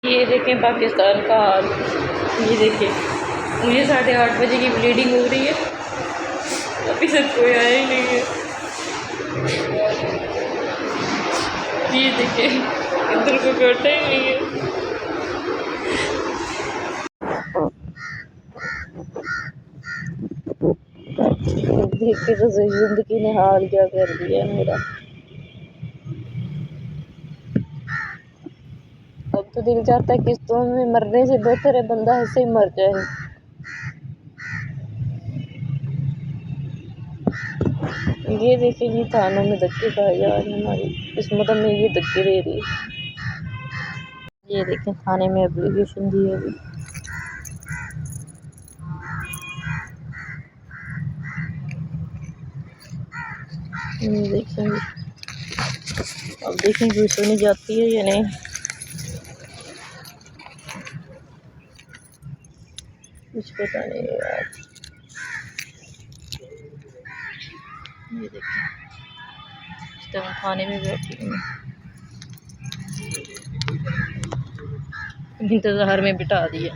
ये देखें पाकिस्तान का हाल। ये देखें, मुझे 8:30 बजे की ब्लीडिंग हो रही है, अभी तक कोई आया ही नहीं है। ये देखें, इधर कोई बैठा ही नहीं है। देख के तो जिंदगी ने हाल क्या कर दिया मेरा। अब तो दिल चाहता है किस्तों में मरने से बेहतर है बंदा ऐसे ही मर जाए। ये देखिए, ये थानों में धक्के खाए जा रहे हैं, हमारी किस्मत में ये धक्के दे रही है। ये देखें, थाने में एप्लीकेशन दी है अभी। ये देखें, अब देखें कोई सुनी जाती है या नहीं। कुछ पता नहीं यार। ये देखें, इस तरह थाने में बैठी हूँ, इंतजार में बिठा दिया।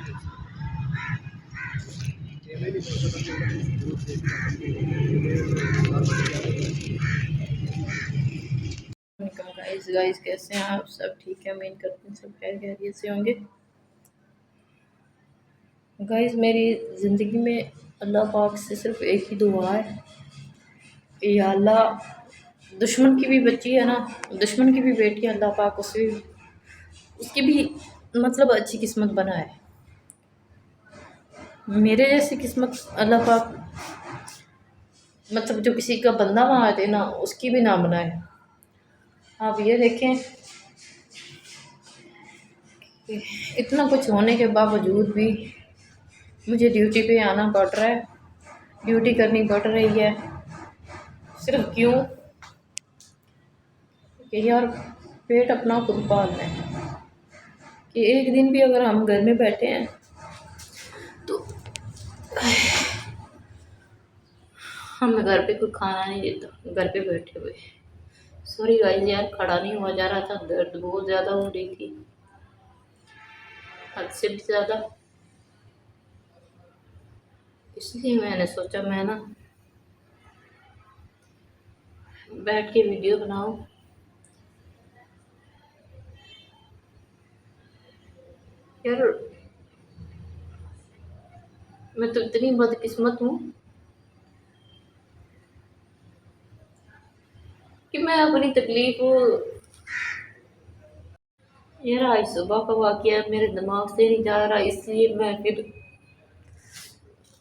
गाइस कैसे हैं आप सब? ठीक है, उम्मीद करते हैं सब खैरियत से होंगे। गाइस, मेरी ज़िंदगी में अल्लाह पाक से सिर्फ एक ही दुआ है कि या अल्लाह, दुश्मन की भी बच्ची है ना, दुश्मन की भी बेटी है, अल्लाह पाक उसकी भी मतलब अच्छी किस्मत बनाए। मेरे जैसी किस्मत अल्लाह पाक मतलब जो किसी का बंदा मार दे ना, उसकी भी ना बनाए। आप ये देखें कि इतना कुछ होने के बावजूद भी मुझे ड्यूटी पे आना पड़ रहा है, ड्यूटी करनी पड़ रही है। सिर्फ क्यों कि यार पेट अपना खुद पालना है। कि एक दिन भी अगर हम घर में बैठे हैं तो हमें घर पे कोई खाना नहीं देता, घर पे बैठे हुए। सॉरी गाइस यार, खड़ा नहीं हुआ जा रहा था, दर्द बहुत ज़्यादा हो रही थी, हद से भी ज़्यादा। इसलिए मैंने सोचा मैं ना बैठ के वीडियो बनाऊं। यार मैं तो इतनी बदकिस्मत हूँ कि मैं अपनी तकलीफ, यार आज सुबह का वाकया मेरे दिमाग से नहीं जा रहा, इसलिए मैं फिर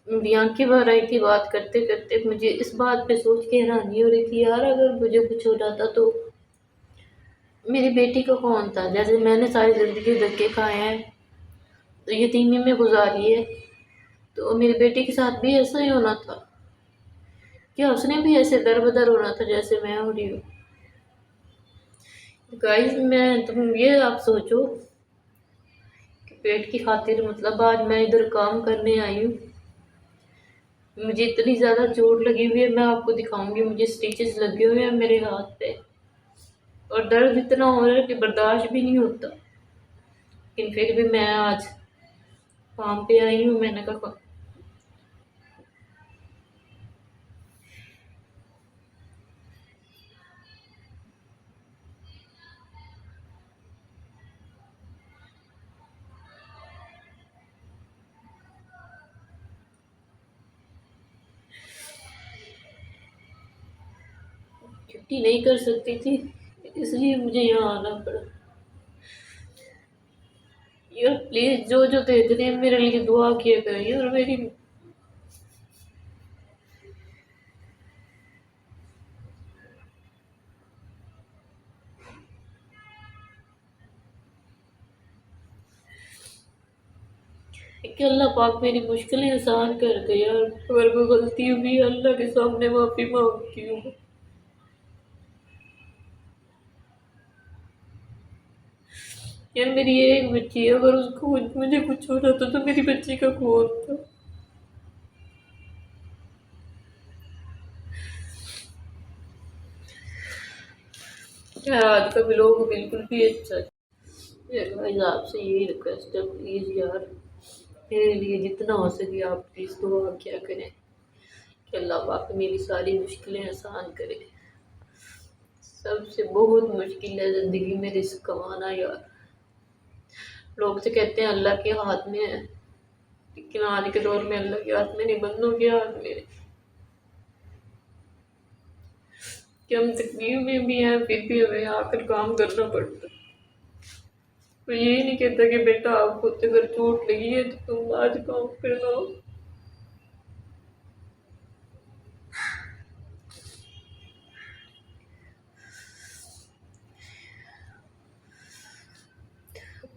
मेरी आंखें भर रही थी बात करते करते। मुझे इस बात पे सोच के हैरानी हो रही थी, यार अगर मुझे कुछ हो जाता तो मेरी बेटी का कौन था? जैसे मैंने सारी जिंदगी धक्के खाए हैं, तो यतीमी में गुजारी है, तो मेरी बेटी के साथ भी ऐसा ही होना था? क्या उसने भी ऐसे दर बदर होना था जैसे मैं हो रही हूँ? गाइस, मैं तुम ये आप सोचो कि पेट की खातिर मतलब आज मैं इधर काम करने आई हूँ, मुझे इतनी ज़्यादा चोट लगी हुई है, मैं आपको दिखाऊंगी। मुझे स्टिचेस लगे हुए हैं मेरे हाथ पे, और दर्द इतना हो रहा है कि बर्दाश्त भी नहीं होता। लेकिन फिर भी मैं आज काम पे आई हूँ। मैंने कहा छुट्टी नहीं कर सकती थी, इसलिए मुझे यहाँ आना पड़ा। यार प्लीज, जो जो देख रहे हैं मेरे लिए दुआ किया करिए। और मेरी कि अल्लाह पाक मेरी मुश्किलें आसान कर दे। यार अगर कोई गलती हुई, अल्लाह के सामने माफ़ी मांगती हूँ। यार मेरी एक बच्ची है, अगर उसको मुझे कुछ हो जाता तो मेरी बच्ची का कौन था? यार आज का व्लॉग बिल्कुल भी अच्छा यार गाइस आपसे यही रिक्वेस्ट है, प्लीज़ यार मेरे लिए जितना हो सके आप प्लीज़ दुआ क्या करें कि अल्लाह पाक मेरी सारी मुश्किलें आसान करे। सबसे बहुत मुश्किल है ज़िंदगी में रिस्क कमाना यार। लोग तो कहते हैं अल्लाह के हाथ में है, लेकिन आज के दौर में अल्लाह के हाथ में नहीं, बंदों के हाथ में है। कि हम तकलीफ में भी हैं फिर भी हमें आकर काम करना पड़ता है। तो यही नहीं कहता कि बेटा आपको तो अगर चोट लगी है तो तुम आज काम करना।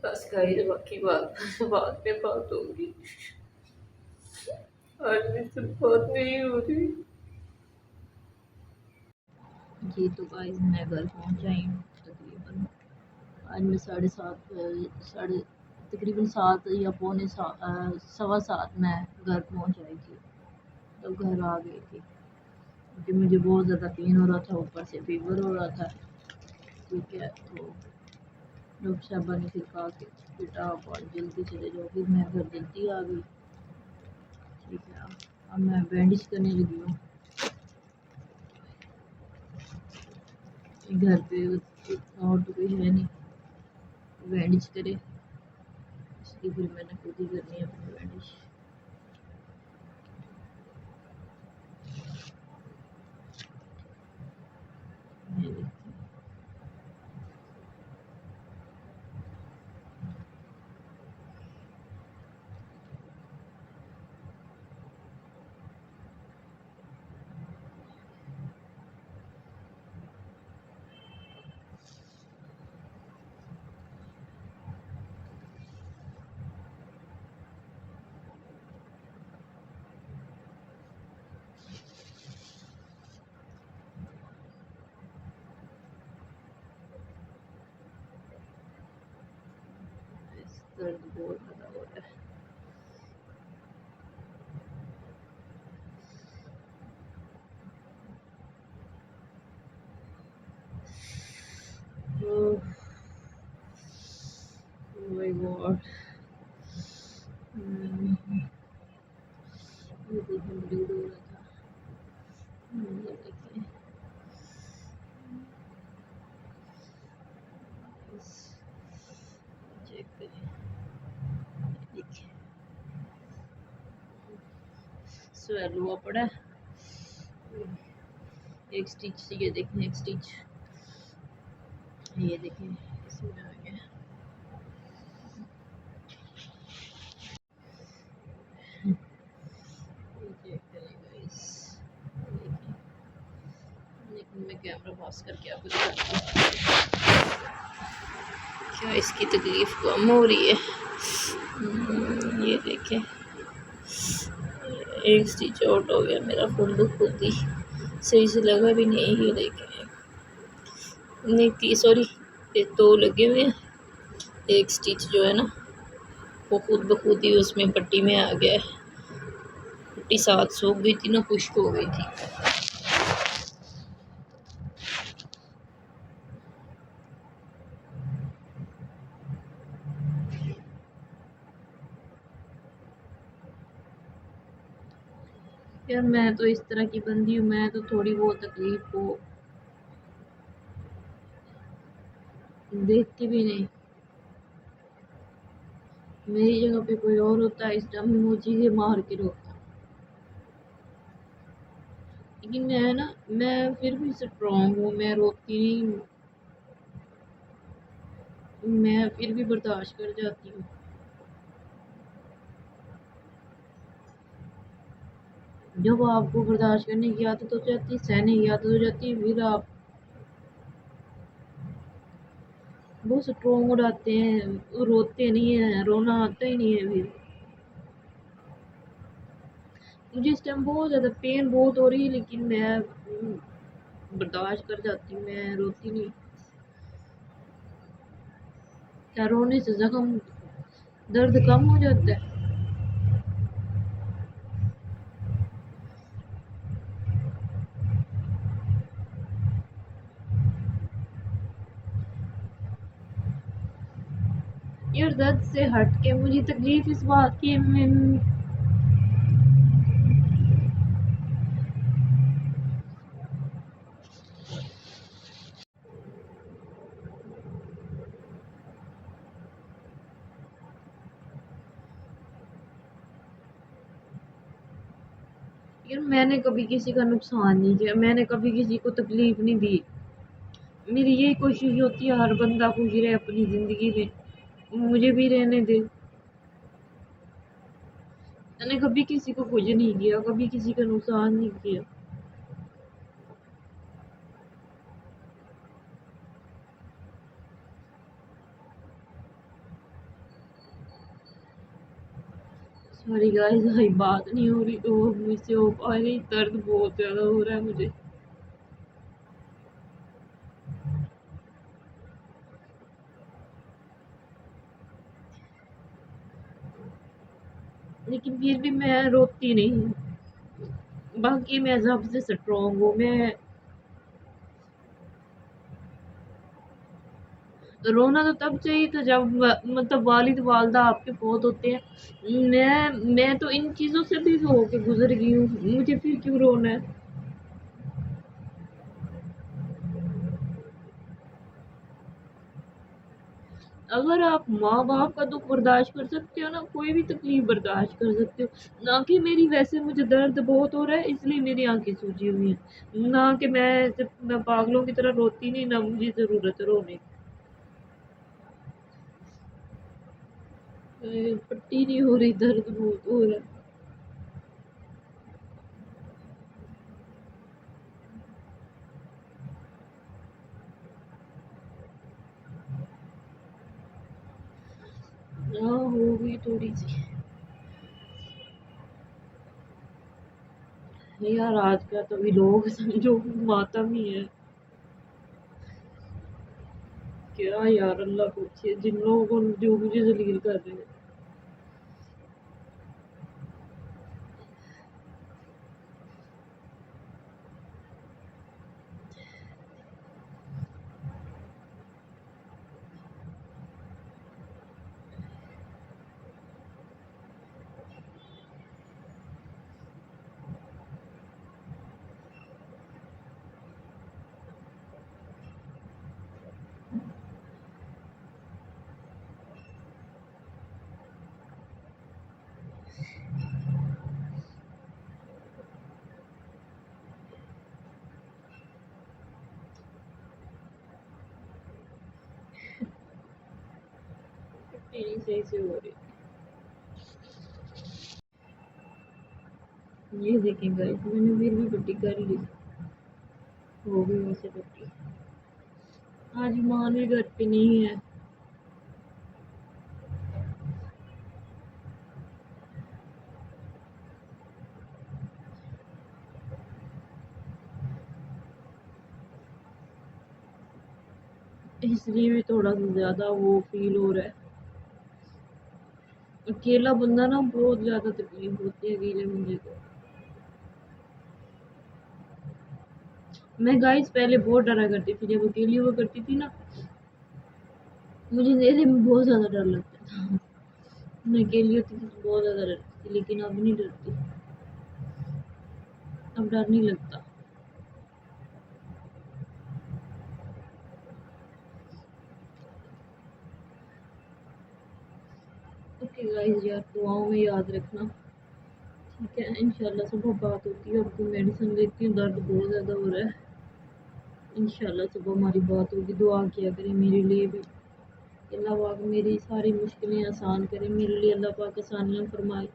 बस गाइस बाकी बात बाद में बात होगी, आज मुझसे बात नहीं हो रही। जी तो गाइस मैं घर पहुंच आई हूँ तकरीबन। आज मैं 7:30 साढ़े तकरीबन 7 या पौने 7:15 मैं घर पहुंच आई थी। तो घर आ गई थी क्योंकि मुझे बहुत ज़्यादा पेन हो रहा था, ऊपर से फीवर हो रहा था। ठीक है, तो डॉक्टर साहबा ने फिर कहा कि बेटा आप आज जल्दी चले जाओ, फिर मैं घर जल्दी आ गई। ठीक है, अब मैं बैंडेज करने लगी हूँ। घर पे और तो कोई है नहीं बैंडेज करे, इसलिए फिर मैंने खुद ही करनी है अपनी बैंडेज। दर्द बहुत ज़्यादा हो रहा है। ओह माय गॉड, ये देखिए ब्लीड हो रहा था। ये देखिए चेक करें, देखिए स्वेल हुआ पड़ा है। एक स्टिच, ये देखें एक स्टिच, ये देखें इसमें आ गया। चेक करें गाइस, लेकिन मैं कैमरा पास करके आपको दिखाती हूँ क्या इसकी तकलीफ कम हो रही है। ये देखें एक स्टिच आउट हो गया मेरा खुद ही, सही से लगा भी नहीं। ये देखें नहीं सॉरी, ये तो लगे हुए हैं, एक स्टिच जो है ना वो खुद ब खुद ही उसमें पट्टी में आ गया है। पट्टी साथ सूख गई थी ना, खुश्क हो गई थी। यार मैं तो इस तरह की बंदी हूँ, मैं तो थोड़ी बहुत तकलीफ को देखती भी नहीं। मेरी जगह पे कोई और होता है इस टाइम वो चीज़ें मार के रोकता, लेकिन मैं फिर भी स्ट्रॉन्ग हूँ, मैं रोकती नहीं, मैं फिर भी बर्दाश्त कर जाती हूँ। जब आपको बर्दाश्त करने की आदत हो जाती है, सहने की आदत हो जाती है, फिर आप बहुत स्ट्रॉन्ग हो जाते हैं, रोते नहीं है, रोना आता ही नहीं है। फिर मुझे इस टाइम बहुत ज़्यादा पेन बहुत हो रही है, लेकिन मैं बर्दाश्त कर जाती हूँ, मैं रोती नहीं। क्या रोने से जख्म दर्द कम हो जाता है? सिर दर्द से हट के मुझे तकलीफ इस बात की यार मैंने कभी किसी का नुकसान नहीं किया, मैंने कभी किसी को तकलीफ नहीं दी। मेरी यही कोशिश होती है हर बंदा खुश रहे अपनी जिंदगी में, मुझे भी रहने दे। मैंने कभी किसी को कुछ नहीं किया, कभी किसी का नुकसान नहीं किया। सॉरी गाइस, भाई बात नहीं हो रही तो वो मुझसे हो पा रही, दर्द बहुत ज्यादा हो रहा है मुझे। लेकिन फिर भी मैं रोती नहीं, बाकी मैं सबसे स्ट्रॉन्ग हूँ। मैं रोना तो तब चाहिए था जब मतलब वालिद वालदा आपके फौत होते हैं। मैं तो इन चीजों से भी होके गुजर गई हूँ, मुझे फिर क्यों रोना है। अगर आप माँ बाप का दुख बर्दाश्त कर सकते हो ना, कोई भी तकलीफ बर्दाश्त कर सकते हो। ना कि मेरी, वैसे मुझे दर्द बहुत हो रहा है इसलिए मेरी आंखें सूजी हुई हैं, ना कि मैं पागलों की तरह रोती नहीं, ना मुझे जरूरत है रोने की। पट्टी नहीं हो रही, दर्द बहुत हो रहा है। हाँ हो गई थोड़ी सी। यार आज का तो भी लोग समझो मातम ही है। क्या यार, अल्लाह को अच्छे जिन लोगों को जो मुझे जलील कर रहे हैं। नहीं सही से हो रही। ये देखें गाइस, मैंने फिर भी पट्टी कर ली, हो गई वैसे पट्टी। आज मान भी घर पे नहीं है। इसलिए भी थोड़ा सा ज्यादा वो फील हो रहा है। अकेला बंदा ना बहुत ज्यादा तकलीफ होती है अकेले बंदे को। मैं गाइस पहले बहुत डरा करती थी, जब अकेली हुआ करती थी ना, मुझे अंधेरे में बहुत ज्यादा डर लगता था। मैं अकेली होती थी तो बहुत ज्यादा डरती थी, लेकिन अब नहीं डरती, अब डर नहीं लगता। ओके गाइस, यार दुआओं में याद रखना, ठीक है। इंशाल्लाह सुबह बात होती है, आपको मेडिसिन लेती हूँ, दर्द बहुत ज़्यादा हो रहा है। इंशाल्लाह सुबह हमारी बात होगी, दुआ किया करें मेरे लिए भी। अल्लाह पाक मेरी सारी मुश्किलें आसान करे, मेरे लिए अल्लाह पाक आसानियाँ फरमाए,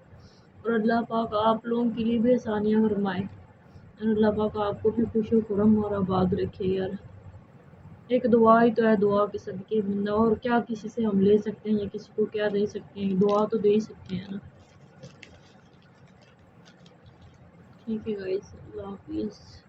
और अल्लाह पाक आप लोगों के लिए भी आसानियाँ फरमाए, और अल्लाह पाक आपको भी खुश खुरम और आबाद रखे यार। एक दुआ ही तो है, दुआ के सदके बंदा और क्या किसी से हम ले सकते हैं या किसी को क्या दे सकते हैं, दुआ तो दे ही सकते हैं ना। ठीक है गाइस, अल्लाह हाफिज़।